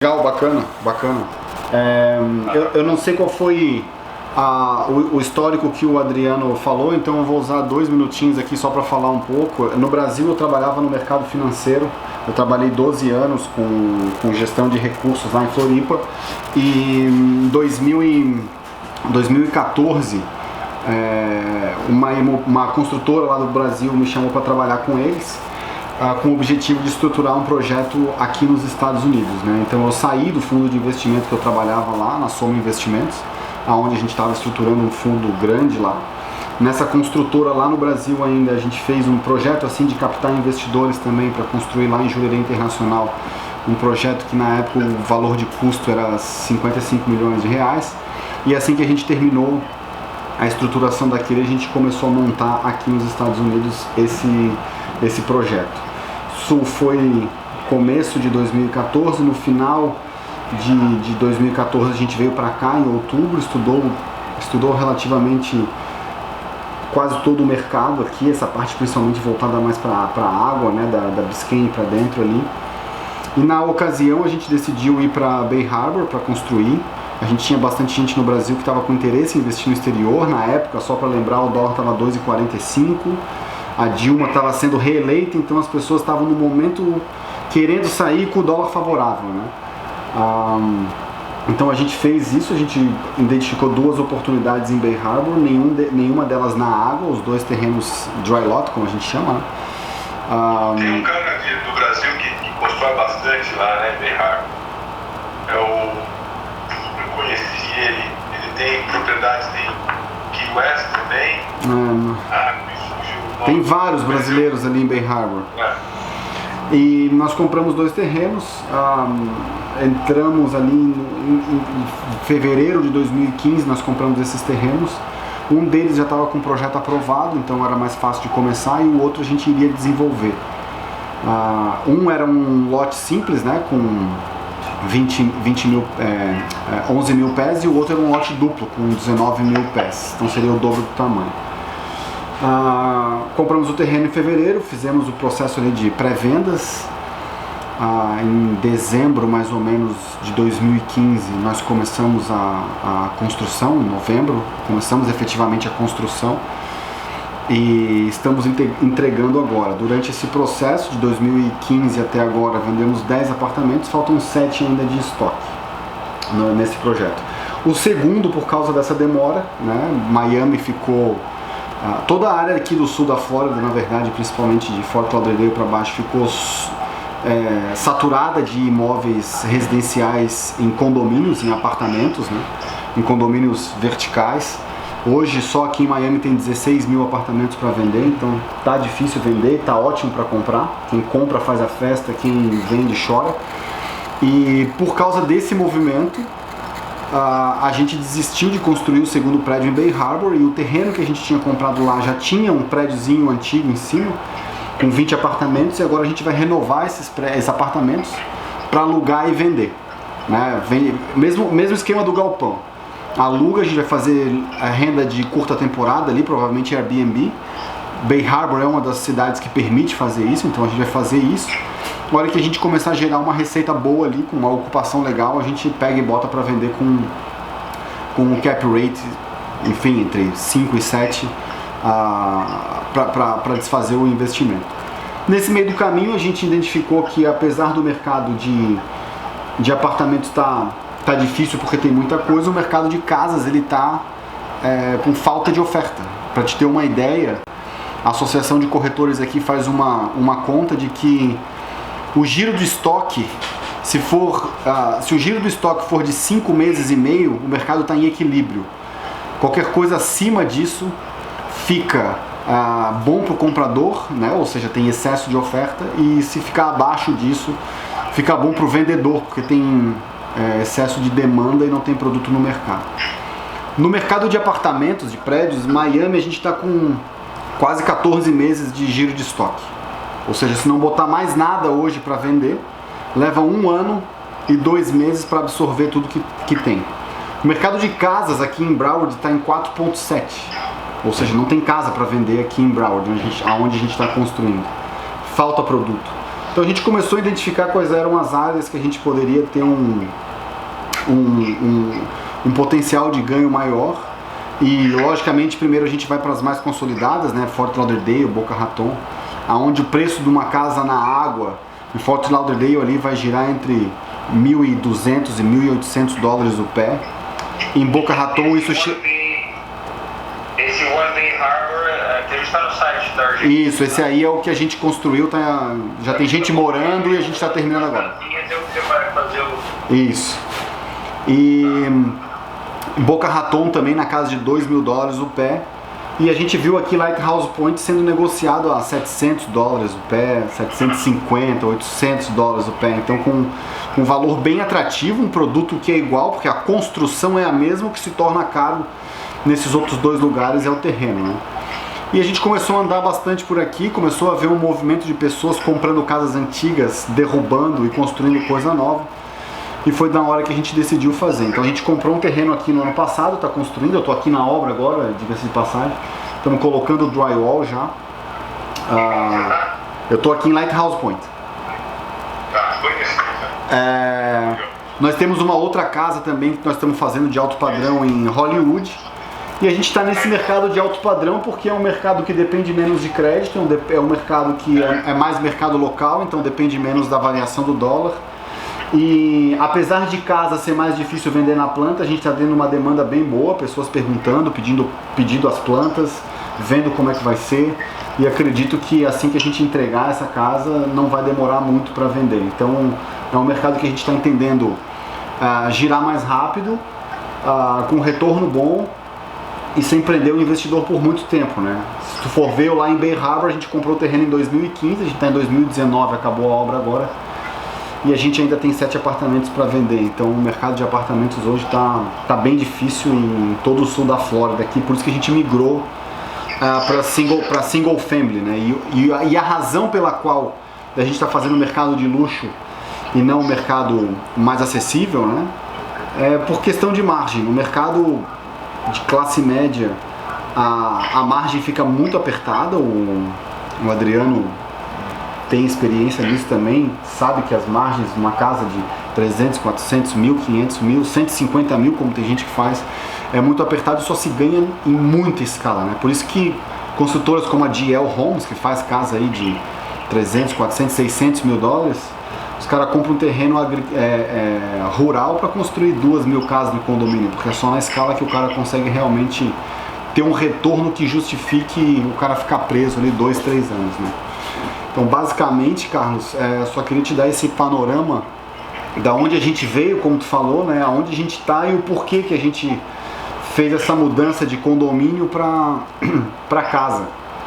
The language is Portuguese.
Legal, bacana, bacana. Eu não sei qual foi o histórico que o Adriano falou, então eu vou usar 2 minutinhos aqui só para falar um pouco. No Brasil eu trabalhava no mercado financeiro, eu trabalhei 12 anos com gestão de recursos lá em Floripa e em 2014 uma construtora lá do Brasil me chamou para trabalhar com eles. Com o objetivo de estruturar um projeto aqui nos Estados Unidos, né? Então eu saí do fundo de investimento que eu trabalhava lá, na Soma Investimentos, onde a gente estava estruturando um fundo grande lá. Nessa construtora lá no Brasil ainda, a gente fez um projeto assim de captar investidores também para construir lá em Jurerê Internacional, um projeto que na época o valor de custo era 55 milhões de reais. E assim que a gente terminou a estruturação daquele, a gente começou a montar aqui nos Estados Unidos esse projeto. Isso foi começo de 2014, no final de 2014 a gente veio para cá em outubro, estudou relativamente quase todo o mercado aqui, essa parte principalmente voltada mais para a água, né, da Biscayne para dentro ali. E na ocasião a gente decidiu ir para Bay Harbor para construir. A gente tinha bastante gente no Brasil que estava com interesse em investir no exterior. Na época, só para lembrar, o dólar estava 2,45. A Dilma estava sendo reeleita, então as pessoas estavam no momento querendo sair com o dólar favorável, né? Então a gente fez isso, a gente identificou 2 oportunidades em Bay Harbor, nenhuma delas na água, os 2 terrenos dry lot, como a gente chama, né? Tem um cara do Brasil que constrói bastante lá, né, em Bay Harbor. Eu conheci ele tem propriedades em Key West também. Tem vários brasileiros ali em Bay Harbor. E nós compramos 2 terrenos, entramos ali em fevereiro de 2015, nós compramos esses terrenos. Um deles já estava com o projeto aprovado, então era mais fácil de começar, e o outro a gente iria desenvolver. Um era um lote simples, né, com 11 mil pés, e o outro era um lote duplo com 19 mil pés, então seria o dobro do tamanho. Compramos o terreno em fevereiro, fizemos o processo ali de pré-vendas. Em dezembro mais ou menos de 2015 nós começamos a construção, em novembro começamos efetivamente a construção e estamos entregando agora. Durante esse processo de 2015 até agora vendemos 10 apartamentos, faltam 7 ainda de estoque nesse projeto. O segundo, por causa dessa demora, né, Miami ficou... toda a área aqui do sul da Flórida, na verdade, principalmente de Fort Lauderdale para baixo, ficou saturada de imóveis residenciais em condomínios, em apartamentos, né? Em condomínios verticais. Hoje só aqui em Miami tem 16 mil apartamentos para vender, então tá difícil vender, tá ótimo para comprar. Quem compra faz a festa, quem vende chora. E por causa desse movimento, a gente desistiu de construir o segundo prédio em Bay Harbor, e o terreno que a gente tinha comprado lá já tinha um prédiozinho antigo em cima, com 20 apartamentos, e agora a gente vai renovar esses apartamentos para alugar e vender, né? Mesmo esquema do galpão. Aluga, a gente vai fazer a renda de curta temporada ali, provavelmente Airbnb. Bay Harbor é uma das cidades que permite fazer isso, então a gente vai fazer isso. Na hora que a gente começar a gerar uma receita boa ali, com uma ocupação legal, a gente pega e bota para vender com um cap rate, enfim, entre 5 e 7, para desfazer o investimento. Nesse meio do caminho a gente identificou que, apesar do mercado de apartamentos tá difícil porque tem muita coisa, o mercado de casas ele tá com falta de oferta. Para te ter uma ideia, a Associação de Corretores aqui faz uma conta de que o giro do estoque, se o giro do estoque for de 5 meses e meio, o mercado está em equilíbrio. Qualquer coisa acima disso fica bom para o comprador, né? Ou seja, tem excesso de oferta, e se ficar abaixo disso, fica bom para o vendedor, porque tem excesso de demanda e não tem produto no mercado. No mercado de apartamentos, de prédios, Miami, a gente está com quase 14 meses de giro de estoque. Ou seja, se não botar mais nada hoje para vender, leva 1 ano e 2 meses para absorver tudo que tem. O mercado de casas aqui em Broward está em 4,7. Ou seja, não tem casa para vender aqui em Broward, onde a gente está construindo. Falta produto. Então a gente começou a identificar quais eram as áreas que a gente poderia ter um potencial de ganho maior. E logicamente primeiro a gente vai para as mais consolidadas, né? Fort Lauderdale, Boca Raton, aonde o preço de uma casa na água em Fort Lauderdale ali vai girar entre 1.200 e 1.800 dólares o pé. Em Boca Raton isso esse One Bay Harbor que está no site da Argentina. Isso, esse aí é o que a gente construiu, já tem gente morando e a gente está terminando agora. Isso. E Boca Raton também na casa de 2.000 dólares o pé. E a gente viu aqui Lighthouse Point sendo negociado a 700 dólares o pé, 750, 800 dólares o pé. Então com um valor bem atrativo, um produto que é igual, porque a construção é a mesma, o que se torna caro nesses outros dois lugares é o terreno, né? E a gente começou a andar bastante por aqui, começou a ver um movimento de pessoas comprando casas antigas, derrubando e construindo coisa nova. E foi na hora que a gente decidiu fazer. Então a gente comprou um terreno aqui no ano passado, está construindo, eu estou aqui na obra agora, diga-se de passagem. Estamos colocando o drywall já. Eu estou aqui em Lighthouse Point. Nós temos uma outra casa também que nós estamos fazendo de alto padrão em Hollywood. E a gente está nesse mercado de alto padrão porque é um mercado que depende menos de crédito, é um mercado que é mais mercado local, então depende menos da variação do dólar. E apesar de casa ser mais difícil vender na planta, a gente está tendo uma demanda bem boa, pessoas perguntando, pedindo as plantas, vendo como é que vai ser. E acredito que assim que a gente entregar essa casa, não vai demorar muito para vender. Então é um mercado que a gente está entendendo girar mais rápido, com retorno bom, e sem prender o investidor por muito tempo, né? Se tu for ver, lá em Bay Harbor a gente comprou o terreno em 2015, a gente está em 2019, acabou a obra agora, e a gente ainda tem 7 apartamentos para vender. Então o mercado de apartamentos hoje tá bem difícil em todo o sul da Flórida aqui, por isso que a gente migrou para single family, né? E a razão pela qual a gente está fazendo o mercado de luxo e não o mercado mais acessível, né? É por questão de margem. No mercado de classe média, a margem fica muito apertada. O Adriano tem experiência nisso também, sabe que as margens de uma casa de 300, 400 mil, 500 mil, 150 mil, como tem gente que faz, é muito apertado e só se ganha em muita escala, né? Por isso que construtoras como a GL Homes, que faz casa aí de 300, 400, 600 mil dólares, os caras compram um terreno rural para construir 2.000 casas no condomínio, porque é só na escala que o cara consegue realmente ter um retorno que justifique o cara ficar preso ali 2, 3 anos, né? Então basicamente, Carlos, só queria te dar esse panorama da onde a gente veio, como tu falou, né? Aonde a gente está e o porquê que a gente fez essa mudança de condomínio para casa.